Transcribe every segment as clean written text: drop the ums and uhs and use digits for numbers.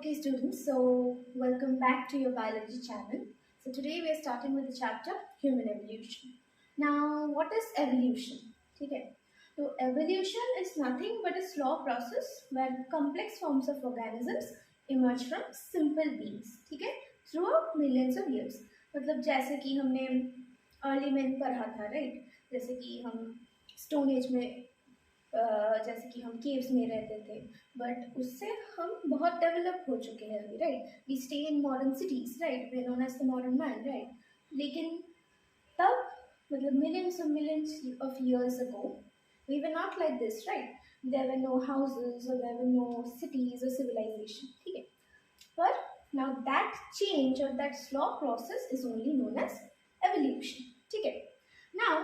Okay, students, so welcome back to your biology channel. So today we are starting with the chapter Human Evolution. Now, what is evolution? Okay, so evolution is nothing but a slow process where complex forms of organisms emerge from simple beings. ठीक है, throughout millions of years. मतलब जैसे कि हमने early में पढ़ा था, right? जैसे कि हम स्टोन एज में जैसे कि हम केव्स में रहते थे, बट उससे हम बहुत डेवलप हो चुके हैं अभी, right? We stay in modern cities, right? We known as the modern man, right? लेकिन तब मतलब millions of years ago we were not like this, right? There were no houses or there were no cities or civilization, ठीक है? But now that change or that slow process is only known as evolution, ठीक है? Now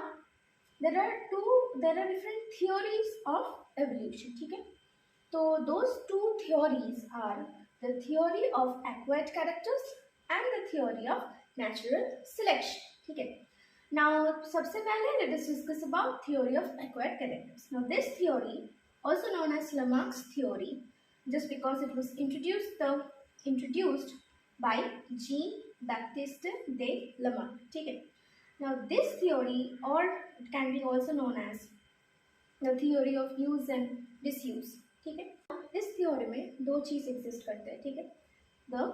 there are different theories of evolution, ठीक है? So those two theories are the theory of acquired characters and the theory of natural selection, ठीक है? Now सबसे पहले let us discuss about theory of acquired characters. Now this theory, also known as Lamarck's theory, just because it was introduced by Jean-Baptiste de Lamarck, ठीक है? Now this theory, or it can be also known as the theory of use and disuse, ठीक है? इस theory में दो चीज exist करते हैं, ठीक है? The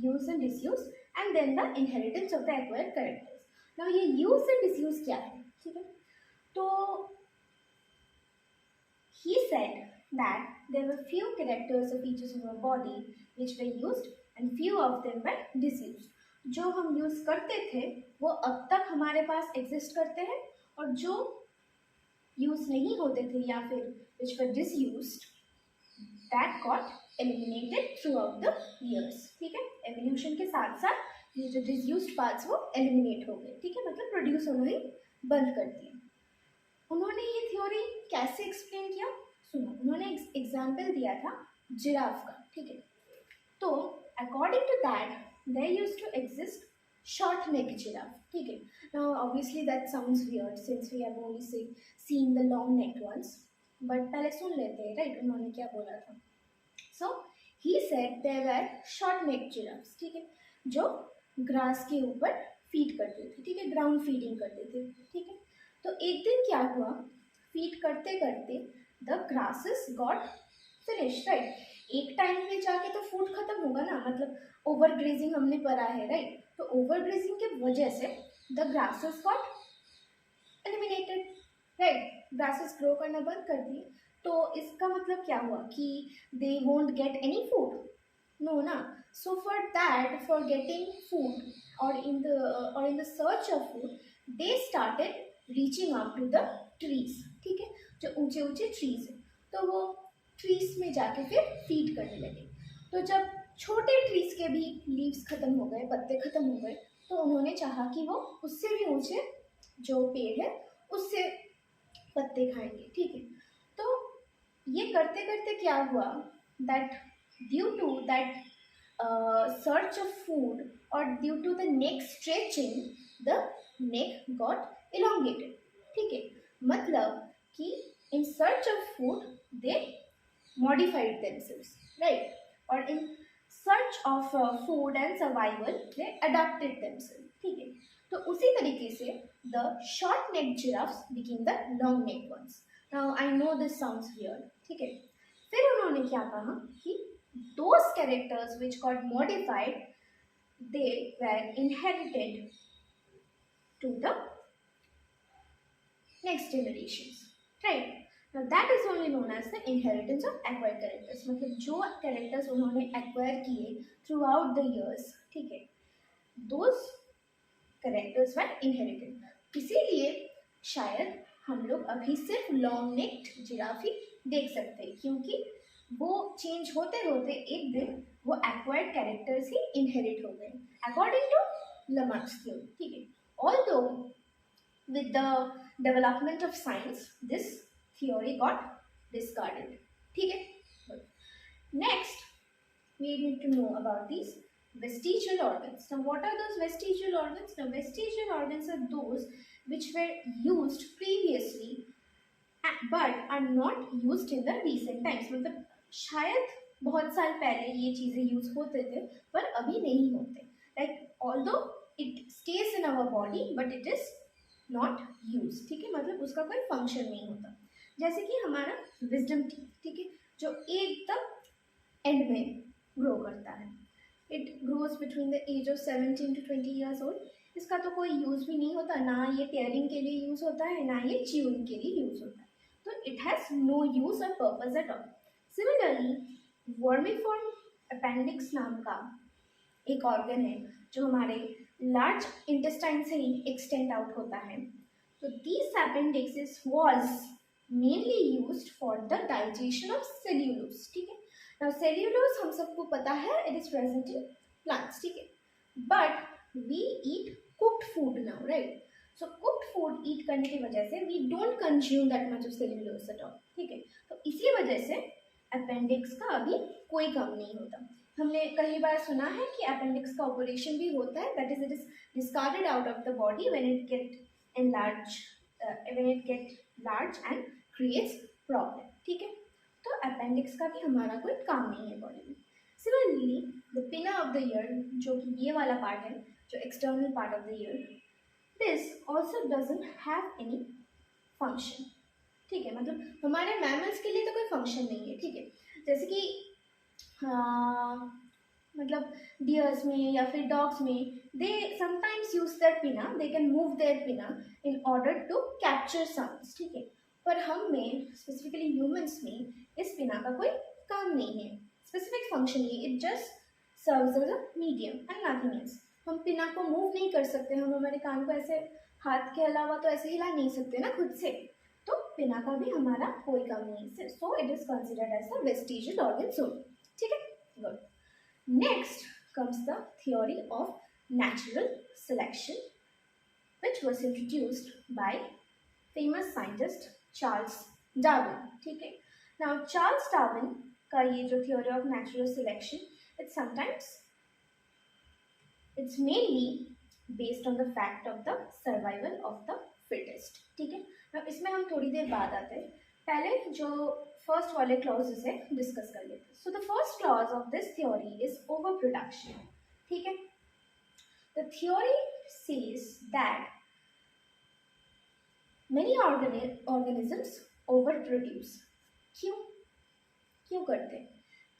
use and disuse and then the inheritance of the acquired characters. Now ये use and disuse क्या है, ठीक है? तो he said that there were few characters of features of our body which were used and few of them were disused. जो हम use करते थे वो अब तक हमारे पास एग्जिस्ट करते हैं, और जो यूज नहीं होते थे या फिर which were disused that got eliminated throughout the years, ठीक है? एवोल्यूशन के साथ साथ ये जो disused parts वो eliminate हो गए, ठीक है? मतलब प्रोड्यूस होना ही बंद कर दिए. उन्होंने ये थ्योरी कैसे एक्सप्लेन किया? सुनो, उन्होंने एग्जाम्पल दिया था जिराफ का, ठीक है? तो according to that there used to exist short neck giraffe, ठीक है? Now obviously that sounds weird since we have only seen the long necked ones, but पहले सुन लेते हैं, राइट? उन्होंने क्या बोला था? So he said there were short necked giraffes, ठीक है? जो ग्रास के ऊपर फीड करते थे, ठीक है? ग्राउंड फीडिंग करते थे, ठीक है? तो एक दिन क्या हुआ, फीड करते करते the grasses got finish, right? एक टाइम पे जाके तो फूड खत्म होगा ना, मतलब ओवर ग्रेजिंग हमने पढ़ा है, राइट? तो ओवर ग्रेजिंग के वजह से the grasses got eliminated, right? Grasses grow करना बंद कर दिए. तो इसका मतलब क्या हुआ कि they won't get any food? No ना. So for that, for getting food और in the search of food, they started reaching out to the trees, ठीक है? जो ऊंचे ऊंचे ट्रीज है, तो वो ट्रीज में जाके फिर फीड करने लगे. तो जब छोटे ट्रीज के भी लीव्स खत्म हो गए, पत्ते खत्म हो गए, तो उन्होंने चाहा कि वो उससे भी ऊंचे जो पेड़ है उससे पत्ते खाएंगे, ठीक है? तो ये करते करते क्या हुआ, that due to that search of food और due to the neck stretching, the neck got elongated, ठीक है? मतलब कि in search of food they modified themselves, right? Or in search of food and survival they adapted themselves, ठीक है? तो उसी तरीके से the short necked giraffes became the long necked ones. Now I know this sounds weird, ठीक है? फिर उन्होंने क्या कहा कि those characters which got modified they were inherited to the next generations, right? Now that is only known as the inheritance of acquired characters. मतलब जो characters उन्होंने acquire किए throughout the years, ठीक है? Those characters were inherited. इसीलिए शायद हम लोग अभी सिर्फ long necked giraffe ही देख सकते हैं, क्योंकि वो चेंज होते होते एक दिन वो acquired characters ही inherit हो गए, according to Lamarck's theory, ठीक है? Although with the development of science this theory got discarded, ठीक है? Next we need to know about these vestigial organs. Now what are those vestigial organs? Now vestigial organs are those which were used previously but are not used in the recent times. मतलब शायद बहुत साल पहले ये चीज़ें use होते थे पर अभी नहीं होते. Like although it stays in our body but it is not use. ठीक है, मतलब उसका कोई फंक्शन नहीं होता. जैसे कि हमारा विजडम टीथ, ठीक है, जो एकदम एंड में ग्रो करता है. It grows between the age of 17 to 20 years old. इसका तो कोई यूज भी नहीं होता, ना ये टेयरिंग के लिए यूज होता है ना ये च्यूइंग के लिए यूज होता है. तो इट हैज नो यूज और purpose at all. Similarly vermiform appendix नाम का एक ऑर्गन है जो हमारे लार्ज इंटेस्टाइन से ही एक्सटेंड आउट होता है. तो this appendix was mainly used for the digestion of cellulose. ठीक है, नाउ सेल्यूलोज हम सबको पता है it is present in plants. ठीक है, but we eat cooked food now, right. So cooked food eat करने की वजह से we don't consume that much of cellulose at all. ठीक है, तो इसी वजह से अपेंडिक्स का अभी कोई काम नहीं होता. हमने कई बार सुना है कि अपेंडिक्स का ऑपरेशन भी होता है, that is it is discarded out of the body when it get enlarge when it get large and creates problem. ठीक है, तो अपेंडिक्स का भी हमारा कोई काम नहीं है बॉडी में. सिमिलरली द पिना ऑफ द ईयर, जो कि ये वाला पार्ट है, जो external part of the year, this also doesn't have any function. ठीक है, मतलब हमारे मैमल्स के लिए तो कोई फंक्शन नहीं है. ठीक है, जैसे कि मतलब डियर्स में या फिर डॉग्स में दे समटाइम्स यूज देयर पिना, they can move their pinna in order to capture sounds. ठीक है, पर हम में स्पेसिफिकली ह्यूमंस में इस पिना का कोई काम नहीं है, स्पेसिफिक फंक्शन नहीं. It just serves as a medium and nothing else. हम पिना को मूव नहीं कर सकते, हम हमारे कान को ऐसे हाथ के अलावा तो ऐसे हिला नहीं सकते ना खुद से. तो पिना का भी हमारा कोई काम नहीं है. So it is considered as a vestigial organ sole. ठीक है, good. Next comes the theory of natural selection, which was introduced by famous scientist Charles Darwin. ठीक है, now Charles Darwin का ये जो theory of natural selection, it's mainly based on the fact of the survival of the fittest. ठीक है, now इसमें हम थोड़ी देर बाद आते हैं. पहले जो फर्स्ट वाले क्लॉजेस है डिस्कस कर लेते हैं. So the first clause of this theory is over production. ठीक है, the theory says that many organisms over produce. क्यों करते हैं?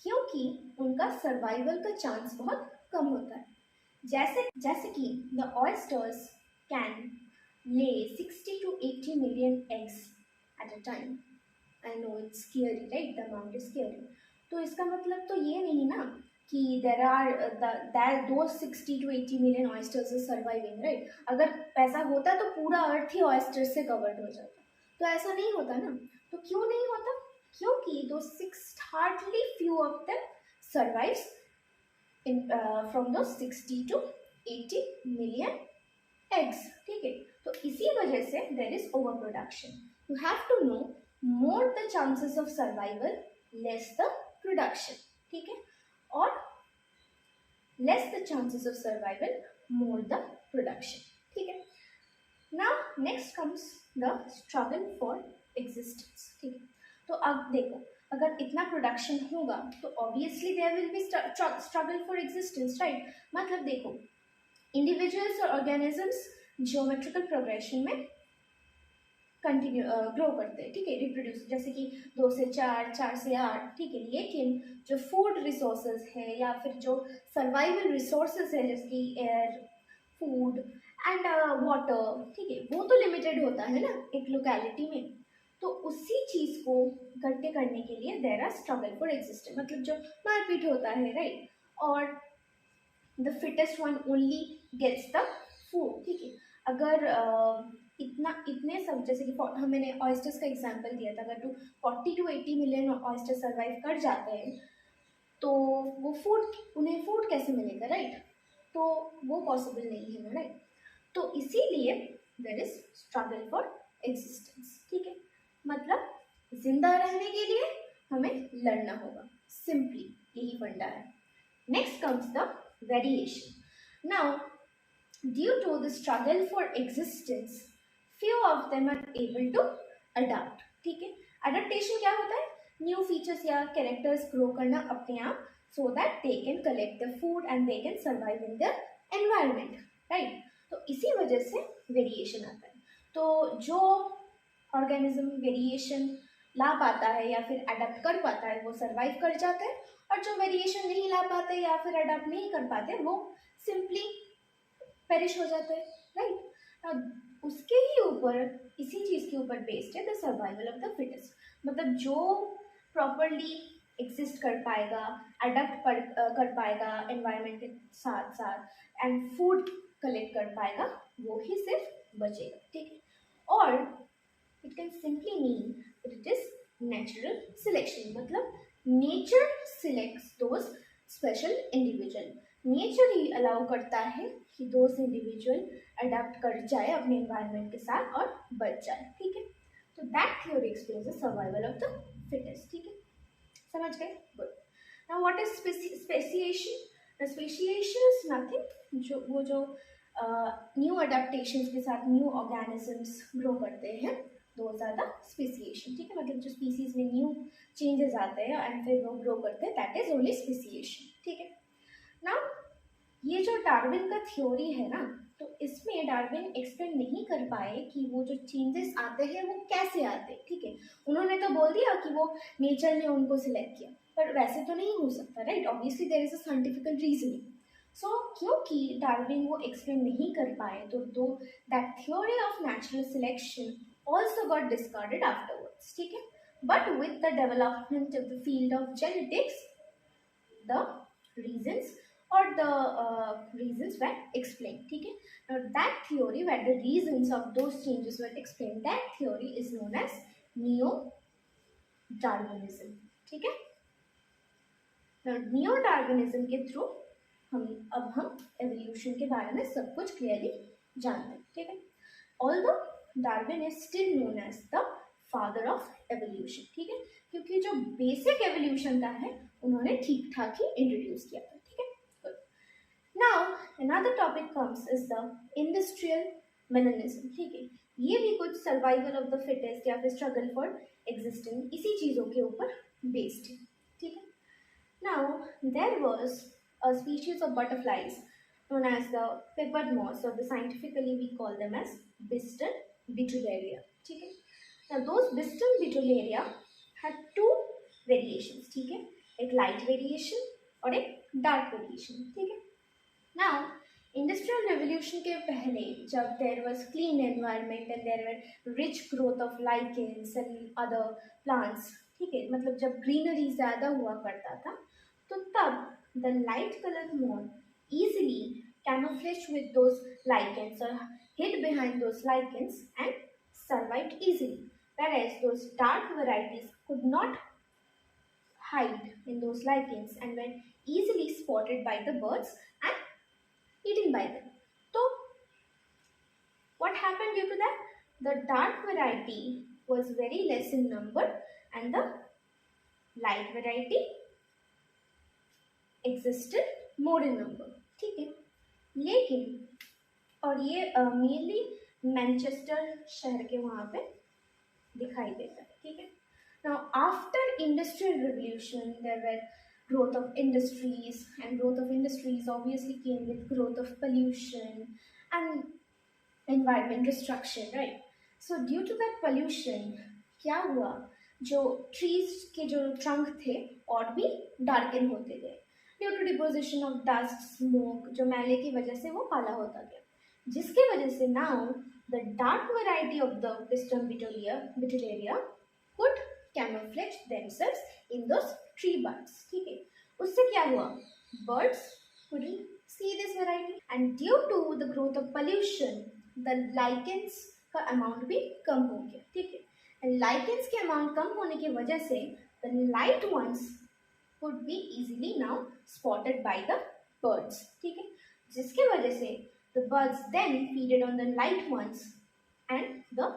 क्योंकि उनका सर्वाइवल का चांस बहुत कम होता है. जैसे कि the oysters can lay 60 to 80 million eggs at a time. I know it's scary, right? The amount is scary. तो इसका मतलब तो ये नहीं ना कि there are those 60 to 80 million oysters are surviving, right? अगर ऐसा होता तो पूरा अर्थ ही oysters से covered हो जाता. तो ऐसा नहीं होता ना. तो क्यों नहीं होता? क्योंकि those hardly few of them survives from those 60 to 80 million eggs. ठीक है, तो इसी वजह से there is overproduction. You have to know more the chances of survival, less the production. ठीक है, और less the chances of survival, more the production. ठीक है, now next comes the struggle for existence. ठीक है, तो अब देखो अगर इतना प्रोडक्शन होगा तो obviously there will be struggle for existence, right. मतलब देखो इंडिविजुअल्स और ऑर्गेनिजम्स ज्योमेट्रिकल प्रोग्रेशन में कंटिन्यू ग्रो करते हैं. ठीक है, रिप्रोड्यूस, जैसे कि 2 से 4, 4 से 8. ठीक है, लेकिन जो फूड रिसोर्सेज है या फिर जो सर्वाइवल रिसोर्सेज है जैसे कि एयर, फूड एंड वाटर, ठीक है, वो तो लिमिटेड होता है ना एक लोकेलिटी में. तो उसी चीज़ को इकट्ठे करने के लिए there are struggle for existence. मतलब जो मारपीट होता है, राइट, और the fittest one only gets the food. ठीक है, अगर इतने सब जैसे कि मैंने ऑयस्टर्स का एग्जांपल दिया था, अगर 40 to 80 मिलियन ऑयस्टर्स सर्वाइव कर जाते हैं तो वो उन्हें फूड कैसे मिलेगा, राइट. तो वो पॉसिबल नहीं है ना, राइट. तो इसीलिए there is struggle for existence. ठीक है, मतलब जिंदा रहने के लिए हमें लड़ना होगा, सिंपली यही फंडा है. Next comes the variation. Now due to the struggle for existence, few of them are able to adapt. ठीक है, adaptation क्या होता है? न्यू फीचर्स या कैरेक्टर्स ग्रो करना अपने आप, so that they can collect the food and they can survive in the environment, right. तो इसी वजह से वेरिएशन आता है। तो जो ऑर्गेनिज्म वेरिएशन ला पाता है या फिर अडेप्ट कर पाता है वो सर्वाइव कर जाता है, और जो वेरिएशन नहीं ला पाते या फिर अडेप्ट नहीं कर पाते वो सिंपली पेरिश हो जाते हैं, राइट। उसके ही ऊपर, इसी चीज़ के ऊपर बेस्ड है the survival of the fittest, मतलब जो प्रॉपरली एग्जिस्ट कर पाएगा, अडेप्ट कर पाएगा एनवायरनमेंट के साथ साथ एंड फूड कलेक्ट कर पाएगा, वो ही सिर्फ बचेगा, ठीक है। और it can simply mean it is natural selection, मतलब nature selects those special individual, nature ही अलाउ करता है कि दोज इंडिविजुअल अडेप्ट कर जाए अपने एनवायरनमेंट के साथ और बच जाए, ठीक है। तो that theory explains the survival of the fittest, ठीक है, समझ गए, good. Now what is speciation? Speciation is nothing, जो न्यू अडेप्टेशंस के साथ न्यू ऑर्गेनिजम्स ग्रो करते हैं, दोज आर द स्पेसिएशन, ठीक है, मतलब जो स्पीसीज में न्यू चेंजेस आते हैं एंड फिर वो ग्रो करते हैं, दैट इज ओनली स्पेसिएशन, ठीक है। ना ये जो डार्विन का थ्योरी है ना, तो इसमें डार्विन एक्सप्लेन नहीं कर पाए कि वो जो चेंजेस आते हैं वो कैसे आते हैं, ठीक है। उन्होंने तो बोल दिया कि वो नेचर ने उनको सिलेक्ट किया, पर वैसे तो नहीं हो सकता, right, obviously there is a scientifical reasoning. So क्योंकि डार्विन वो एक्सप्लेन नहीं कर पाए, तो that theory of natural selection also got discarded afterwards, ठीक है। But with the development of the field of genetics, the reasons or the reasons were explained, ठीक है। Now that theory where the reasons of those changes were explained, that theory is known as neo darwinism, ठीक है। Now neo darwinism के through हम evolution के बारे में सब कुछ क्लियरली जानते हैं, ठीक है। Although Darwin is still known as the father of evolution, ठीक है, क्योंकि जो बेसिक एवोल्यूशन का है उन्होंने ठीक ठाक ही इंट्रोड्यूस किया था, ठीक है। Now another topic comes is the industrial melanism, ठीक है। ये भी कुछ सर्वाइवल ऑफ द फिटेस्ट या फिर स्ट्रगल फॉर एग्जिस्टेंस इसी चीज़ों के ऊपर बेस्ड है, ठीक है। Now there was a species of butterflies known as the peppered moths, or the scientifically we call them as Biston Betullaria, ठीक है। Now those Biston Betullaria had two variations, ठीक है, एक light variation और एक dark variation, ठीक है। Now industrial revolution के पहले जब there was clean environment and there were rich growth of lichens and other plants, ठीक है, मतलब जब greenery ज़्यादा हुआ करता था, तो तब the light colored moth easily camouflaged with those lichens or hid behind those lichens and survived easily, whereas those dark varieties could not hide in those lichens and were easily spotted by the birds and eaten by them. So what happened due to that? The dark variety was very less in number and the light variety existed more in number, ठीक है। लेकिन और ये mainly Manchester शहर के वहाँ पे दिखाई देता है, ठीक है। Now after industrial revolution there were growth of industries, and growth of industries obviously came with growth of pollution and environment destruction, right? So due to that pollution क्या हुआ, जो ट्रीज के जो ट्रंक थे और भी डार्कन होते गए due to deposition of dust, smoke, जो मैले की वजह से वो काला होता गया, जिसके वजह से now the dark variety of the Biston betularia could camouflage themselves in those tree birds, ठीक है। उससे क्या हुआ, birds couldn't see this variety and due to the growth of pollution the lichens का अमाउंट भी कम हो गया, ठीक है। लाइकेंस के अमाउंट कम होने की वजह से the light ones could be easily now spotted by the birds, ठीक है, जिसके वजह से the birds then feeded on the light ones and the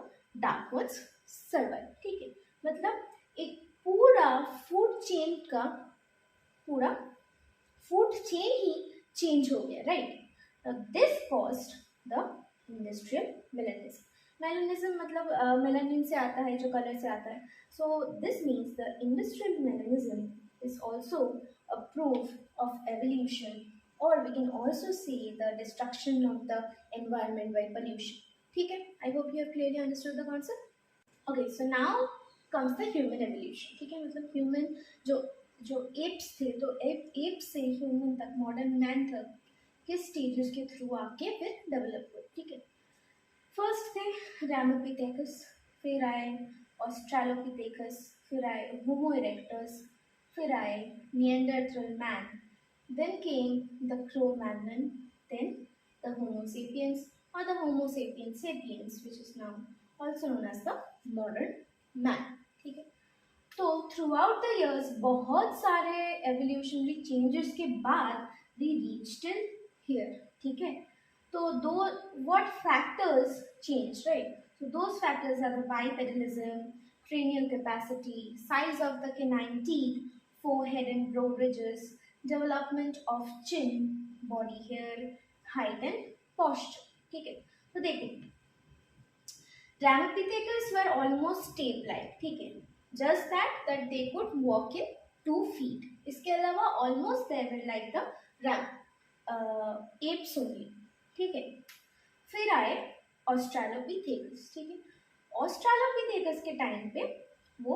dark ones survived, ठीक है। मतलब एक पूरा फूड चेन का पूरा फूड चेन ही चेंज हो गया, right. This caused the industrial melanism, melanism मतलब मेलानिन से आता है, जो कलर से आता है. So this means the industrial melanism is also a proof of evolution, or we can also see the destruction of the environment by pollution. ठीक है, I hope you have clearly understood the concept. Okay, so now comes the human evolution. ठीक है, मतलब human जो जो apes थे, तो ape से human तक, modern man तक किस stages के थ्रू आके फिर डेवलप हुए. ठीक है, फर्स्ट थे रैमोपिथेकस, फिर आए ऑस्ट्रालोपिथेकस, फिर आए होमो इरेक्टस, फिर आए Neanderthal man, then came the Cro-Magnon, then the Homo sapiens or the Homo sapiens sapiens, which is now also known as the modern man. ठीक है, तो थ्रू आउट द इयर्स बहुत सारे एवोल्यूशनरी चेंजेस के बाद we reach till here. ठीक है, तो दो what factors changed, right? So those factors are the bipedalism, cranial capacity, size of the canine teeth, forehead and brow ridges, development of chin, body hair, height and posture. ठीक है, तो देखो Ramapithecus were almost ape-like. ठीक है, just that they could walk in 2 feet. इसके अलावा almost they were like the apes only. ठीक है, फिर आए ऑस्ट्रालोपिथेकस. ठीक है, ऑस्ट्रालोपिथेकस के टाइम पे वो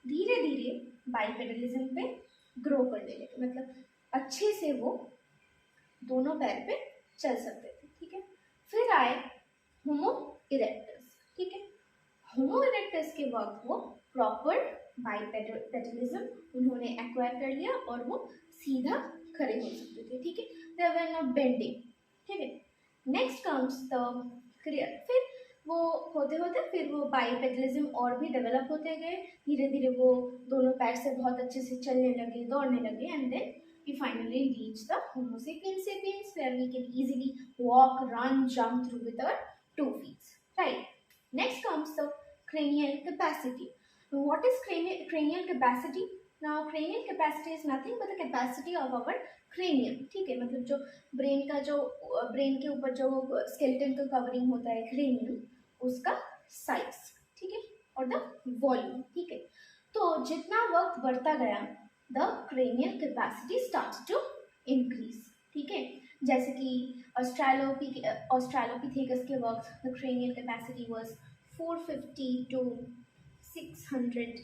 धीरे धीरे बाइपेडलिज्म पे ग्रो करने लगे, मतलब अच्छे से वो दोनों पैर पे चल सकते थे. ठीक है, फिर आए होमो इरेक्टस. ठीक है, होमो इरेक्टस के वक्त वो प्रॉपर बाइपेडलिज्म उन्होंने एक्वायर कर लिया और वो सीधा खड़े हो सकते थे. ठीक है, दे वर नॉट बेंडिंग. ठीक है, नेक्स्ट कम्स द फिर वो होते होते फिर वो बाइपेडलिज्म और भी डेवलप होते गए. धीरे धीरे वो दोनों पैर से बहुत अच्छे से चलने लगे, दौड़ने लगे, and then we finally reach the Homo sapiens sapiens, where we can easily walk, run, jump through with our 2 feet. Right. Next comes the cranial capacity. Now, what is cranial capacity? Now, cranial capacity is nothing but the capacity of our cranium. ठीक है, मतलब जो brain के ऊपर जो skeleton का covering होता है cranium, उसका साइज. ठीक है, और द वॉल्यूम. ठीक है, तो जितना वक्त बढ़ता गया the cranial capacity starts to increase. ठीक है, जैसे कि ऑस्ट्रालोपिथेकस के वक्त the cranial capacity was 450 to 600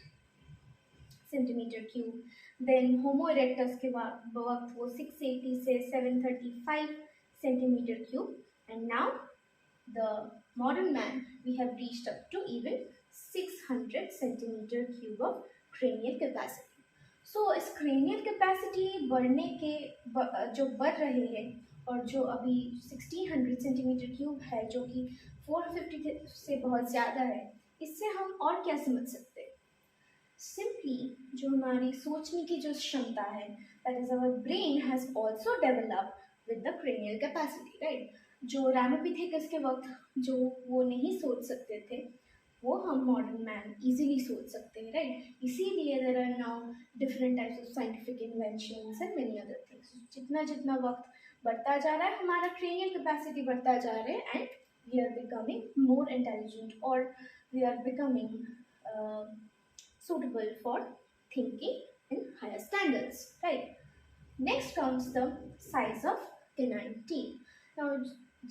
centimeter cube. Then Homo erectus के वक्त वो 680 से 735 centimeter cube. And now the modern man, we have reached up to even 600 centimeter cube of cranial capacity. सो इस क्रेनियल कैपेसिटी बढ़ने के जो बढ़ रहे हैं, और जो अभी 1600 सेंटीमीटर क्यूब है, जो कि 450 से बहुत ज़्यादा है, इससे हम और क्या समझ सकते हैं? सिंपली जो हमारी सोचने की जो क्षमता है, that is our brain has also developed with the cranial capacity. Right, जो रैमोपिथेकस के वक्त जो वो नहीं सोच सकते थे, वो हम मॉडर्न मैन इजीली सोच सकते हैं. राइट, इसीलिए there are now different types of scientific inventions and many other things. जितना जितना वक्त बढ़ता जा रहा है, हमारा क्रेनियल कैपेसिटी बढ़ता जा रहा है, and we are becoming more intelligent, और we are becoming suitable for thinking in higher standards. Right, next comes the size of canine teeth. Now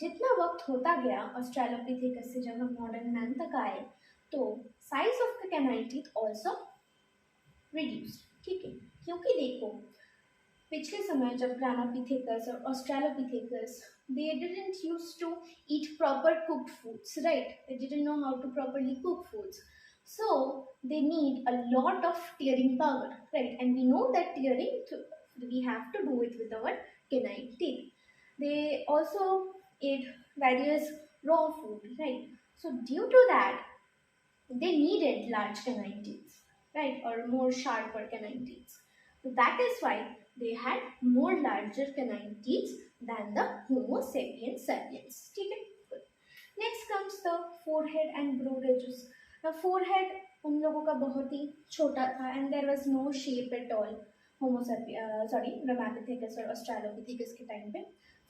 जितना वक्त होता गया ऑस्ट्रालोपिथेकस से जब हम मॉडर्न मैन तक आए, तो size of the canine teeth also reduced. ठीक है, क्योंकि देखो पिछले समय जब रैमोपिथेकस और ऑस्ट्रालोपिथेकस, they didn't used to eat proper cooked foods, right? They didn't know how to properly cook foods, so they need a lot of tearing power, right? And we know that tearing we have to do it with our canine teeth. They also ate various raw food, right? So due to that, they needed large canine teeth, right, or more sharper canine teeth. So that is why they had more larger canine teeth than the Homo sapiens sapiens. ठीक है, next comes the forehead and brow ridges. Now forehead उन लोगों का बहुत ही छोटा था, and there was no shape at all. Homo sapiens, Rhamapithecus और Australopithecus के टाइम पे.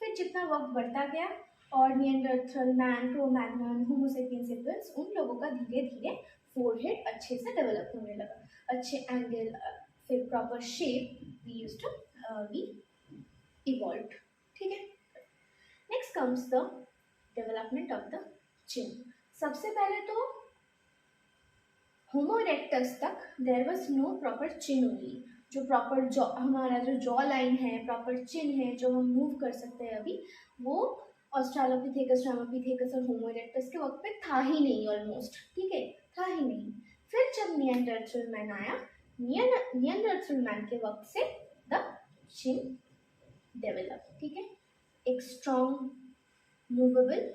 फिर जितना वक्त बढ़ता गया, और निएंडरथल मैन, क्रो-मैग्नन, होमो सेपियंस सेपियंस, उन लोगों का धीरे धीरे फोरहेड अच्छे से डेवलप होने लगा, अच्छे एंगल, फिर प्रॉपर शेप वी इवॉल्व। ठीक है, next comes the development of the chin. सबसे पहले तो होमो इरेक्टस तक there was no proper chin only, जो प्रॉपर जॉ, हमारा जो जॉ लाइन है, प्रॉपर चिन है जो हम मूव कर सकते हैं अभी, वो ऑस्ट्रालोपिथेकस, रामापिथेकस और होमो इरेक्टस के वक्त पे था ही नहीं ऑलमोस्ट। ठीक है, था ही नहीं। फिर जब निएंडरथल मैन आया, निएंडरथल मैन के वक्त से द चिन डेवलप। ठीक है, एक स्ट्रॉन्ग मूवेबल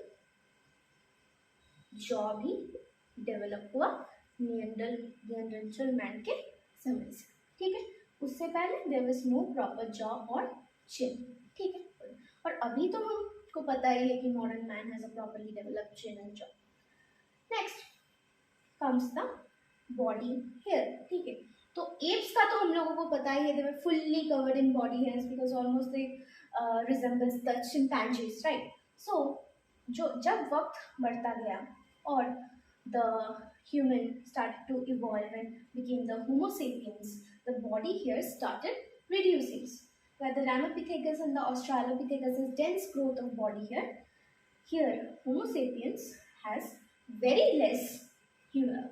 जॉ भी डेवलप हुआ निएंडरथल मैन के समय से। ठीक है, उससे पहले there was no proper jaw और चिन। ठीक है, और अभी तो हमको पता ही है कि modern man has a properly developed chin and jaw. Next comes the body hair. ठीक है, तो एप्स का तो हम लोगों को पता ही है, they were fully covered in body hairs because almost they resembles the chimpanzees, right. So जो जब वक्त बढ़ता गया और the human started to evolve and became the Homo sapiens, the body hair started reducing. Where the Ramapithecus and the Australopithecus has dense growth of body hair, here Homo sapiens has very less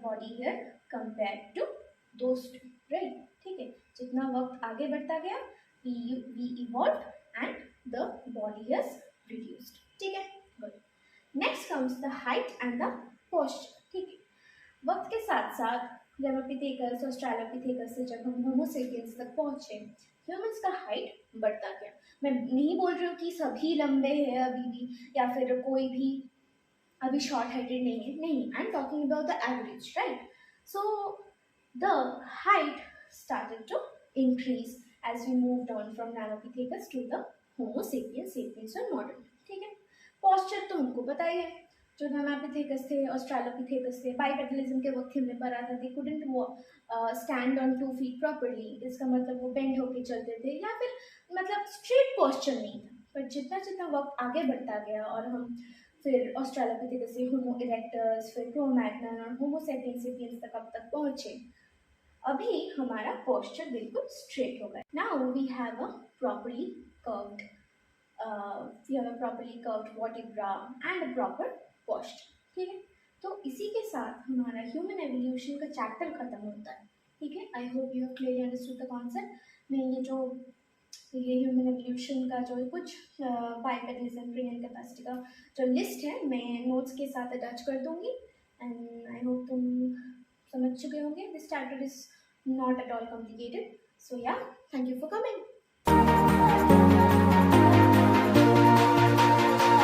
body hair compared to those two, right? ठीक है, जितना वक्त आगे बढ़ता गया we evolved and the body hairs reduced. ठीक है, good. Next comes the height and the posture. ठीक है, वक्त के साथ साथ रामापिथेकस, ऑस्ट्रालोपिथेकस से जब हम होमो सेपियंस तक पहुंचे, ह्यूमंस का हाइट बढ़ता गया। मैं नहीं बोल रही हूँ कि सभी लंबे हैं अभी भी, या फिर कोई भी अभी शॉर्ट हाइटेड नहीं है, नहीं, I am talking about the average, right. So the height started to increase as we moved on from Ramapithecus to the Homo sapiens, sapiens और मॉडर्न। ठीक है, पोस्चर तो हमको पता ही है, जो रामापिथेकस थे, ऑस्ट्रालोपिथेकस थे, बाइपेडलिज्म के वक्त हमने पढ़ा था, they couldn't stand on 2 feet properly. इसका मतलब वो बेंड होके चलते थे, या फिर मतलब स्ट्रेट पोस्चर नहीं था। पर जितना जितना वक्त आगे बढ़ता गया और हम फिर ऑस्ट्रालोपिथेकस से होमो इरेक्टस, फिर क्रो-मैग्नन और होमो सेपियंस सेपियंस तक अब तक पहुंचे, अभी हमारा पोस्चर बिल्कुल स्ट्रेट हो गया। Now we have a properly curved vertebra and a proper posture. ठीक है, तो इसी के साथ हमारा ह्यूमन एवोल्यूशन का चैप्टर खत्म होता है। ठीक है, I hope you have clearly understood the concept. मैं ये ह्यूमन एवोल्यूशन का जो कुछ बाइपेडलिज्म, क्रेनियल कैपेसिटी का जो लिस्ट है, मैं नोट्स के साथ अटैच कर दूंगी, एंड आई होप तुम समझ चुके होंगे। This chapter is not at all complicated, so yeah, thank you for coming.